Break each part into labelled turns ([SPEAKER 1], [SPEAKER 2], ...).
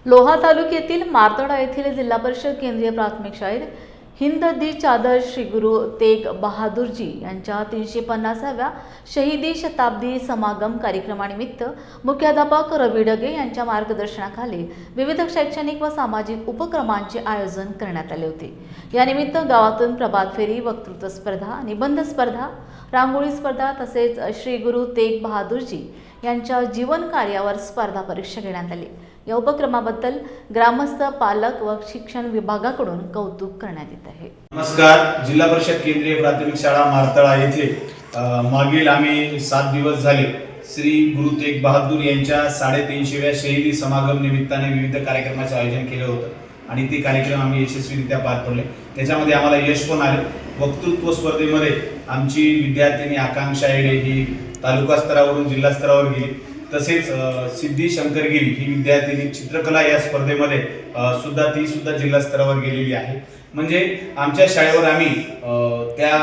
[SPEAKER 1] लोहा तालुक्यातील मारतोडा येथील जिल्हा परिषद केंद्रीय प्राथमिक शाळेत हिंद दी चादर श्री गुरु तेग बहादुरजी यांच्या 350व्या शहीदी शताब्दी समागम कार्यक्रमानिमित्त मुख्याध्यापक रवी डगे यांच्या मार्गदर्शनाखाली विविध शैक्षणिक व सामाजिक उपक्रमांचे आयोजन करण्यात आले होते। या निमित्त गावातून प्रभात फेरी, वक्तृत्व स्पर्धा, निबंध स्पर्धा, रांगोळी स्पर्धा तसेच श्री गुरु तेग बहादुरजी यांच्या जीवन कार्यावर स्पर्धा परीक्षा घेण्यात आली। या उपक्रमाबद्दल ग्रामस्थ, पालक व शिक्षण विभागाकडून कौतुक करण्यात येत आहे।
[SPEAKER 2] नमस्कार। जिल्हा परिषद केंद्रीय प्राथमिक शाळा मारतळा येथे मागील आम्ही 7 दिवस झाले श्री गुरु तेग बहादूर यांच्या 350व्या शहीदी समागम निमित्ताने विविध कार्यक्रमाचे आयोजन केले होतं आणि ते कार्यक्रम आम्ही यशस्वीरित्या पार पडले। त्याच्यामध्ये आम्हाला यश पण आले। वक्तृत्व स्पर्धेमध्ये आमची विद्यार्थिनी आकांक्षा येडे ही तालुका स्तरावरून जिल्हा स्तरावर गेली। तसेच सिद्धी शंकरगिरी ही विद्यार्थिनी चित्रकला या स्पर्धेमध्ये ती सुद्धा जिल्हा स्तरावर गेलेली आहे। म्हणजे आमच्या शाळेवर आम्ही त्या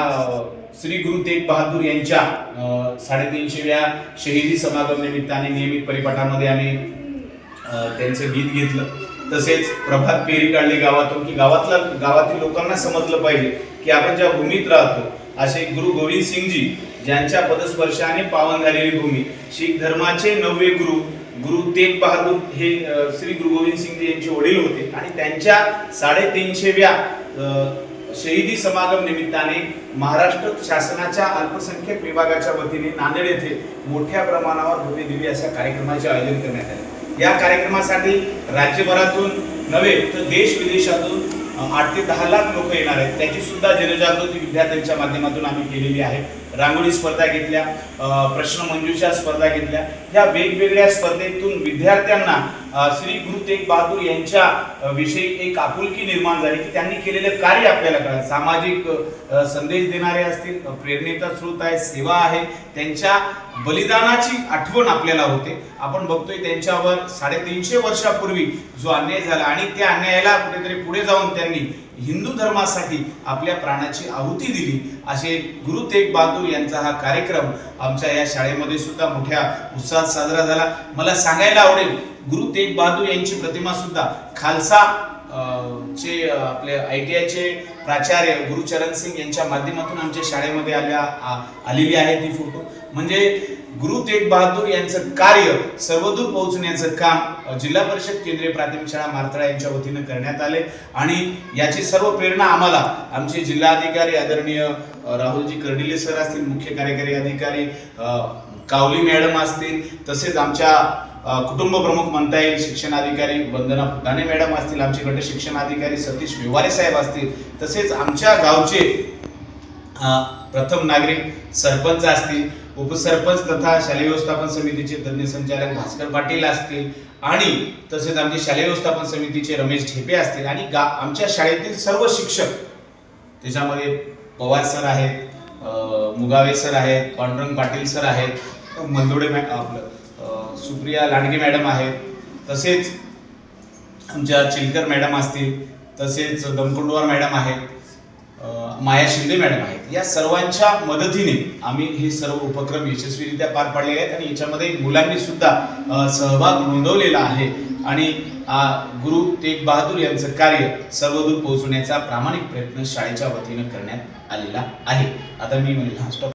[SPEAKER 2] श्री गुरु तेग बहादूर यांच्या 350व्या शहीदी समागम निमित्ताने नियमित परिपाठामध्ये आम्ही त्यांचं गीत घेतलं। तसेच प्रभात फेरी काढली गावातून की गावातील लोकांना समजलं पाहिजे की आपण ज्या भूमीत राहतो असे गुरु गोविंद सिंगजी ज्यांच्या पदस्पर्शाने पावन झालेली भूमी, शीख धर्माचे 9वे गुरु तेग बहादूर हे श्री गुरु गोविंद सिंगजी यांचे वडील होते आणि त्यांच्या 350व्या शहीदी समागम निमित्ताने महाराष्ट्र शासनाच्या अल्पसंख्याक विभागाच्या वतीने नांदेड येथे मोठ्या प्रमाणावर भव्य दिव्य अशा कार्यक्रमाचे आयोजन करण्यात आले। या कार्यक्रमासाठी राज्यभरातून नव्हे तर देश विदेशातून 8 ते 10 लाख लोक येणार आहेत। त्याची सुद्धा जनजागृती विद्यार्थ्यांच्या माध्यमातून आम्ही केलेली आहे। रांगोळी स्पर्धा घेतल्या, प्रश्न मंजुषा स्पर्धा घेतल्या। ह्या वेगवेगळ्या स्पर्धेतून विद्यार्थ्यांना श्री गुरु तेग बहादूर यांच्या विषयी एक आपुलकी निर्माण झाली की त्यांनी केलेले कार्य आपल्याला कळलं। सामाजिक संदेश देणारे असतील, प्रेरणेचा स्रोत आहे, सेवा आहे, त्यांच्या बलिदानाची आठवण आपल्याला होते। आपण बघतोय त्यांच्यावर 350 वर्षापूर्वी जो अन्याय झाला आणि त्या अन्यायाला कुठेतरी पुढे जाऊन त्यांनी हिंदू धर्मासाठी आपल्या प्राणाची आहुती दिली। असे गुरु तेग बहादूर यांचा हा कार्यक्रम आमच्या या शाळेमध्ये सुद्धा मोठ्या उत्साहात साजरा झाला। मला सांगायला आवडेल गुरु तेग बहादूर यांची प्रतिमा सुद्धा खालसा चे आपले ITI चे प्राचार्य गुरुचरण सिंग यांच्या माध्यमातून आमच्या शाळेमध्ये आलेली आहे ती फोटो। म्हणजे गुरु तेग बहादूर यांचं कार्य सर्वदूर पोहोचण्याचं काम जिल्हा परिषद केंद्रीय प्राथमिक शाळा मारतळा यांच्या वतीने करण्यात आले आणि याची सर्व प्रेरणा आम्हाला आमचे जिल्हाधिकारी आदरणीय राहुलजी कर्डिले सर असतील, मुख्य कार्यकारी अधिकारी कावली मॅडम असतील, तसेच आमच्या कुटुंब प्रमुख म्हणता येईल शिक्षणाधिकारी वंदना फुटाणे मॅडम असतील, आमचे गट शिक्षण अधिकारी सतीश विवारे साहेब असतील, तसेच आमच्या गावचे प्रथम नागरिक सरपंच असतील, उपसरपंच तथा शालेय व्यवस्थापन समितीचे तज्ञ संचालक भास्कर पाटील असतील आणि तसेच आमचे शालेय व्यवस्थापन समितीचे रमेश झेपे असतील आणि आमच्या शाळेतील सर्व शिक्षक, त्याच्यामध्ये पवार सर आहेत, मुगावे सर आहेत, पांडुरंग पाटील सर आहेत, मंदोडे सुप्रिया लांडगे मॅडम आहेत, तसेच आमच्या चिलकर मॅडम असतील, तसेच दमकुंडवार मॅडम आहेत, माया शिंदे मॅडम आहेत। या सर्वांच्या मदतीने आम्ही हे सर्व उपक्रम यशस्वीरित्या पार पाडलेले आहेत आणि याच्यामध्ये मुलांनी सुद्धा सहभाग नोंदवलेला आहे आणि गुरु तेग बहादूर यांचं कार्य सर्वदूर पोहोचवण्याचा प्रामाणिक प्रयत्न शाळेच्या वतीने करण्यात आलेला आहे। आता मी म्हणेल हा स्टॉप।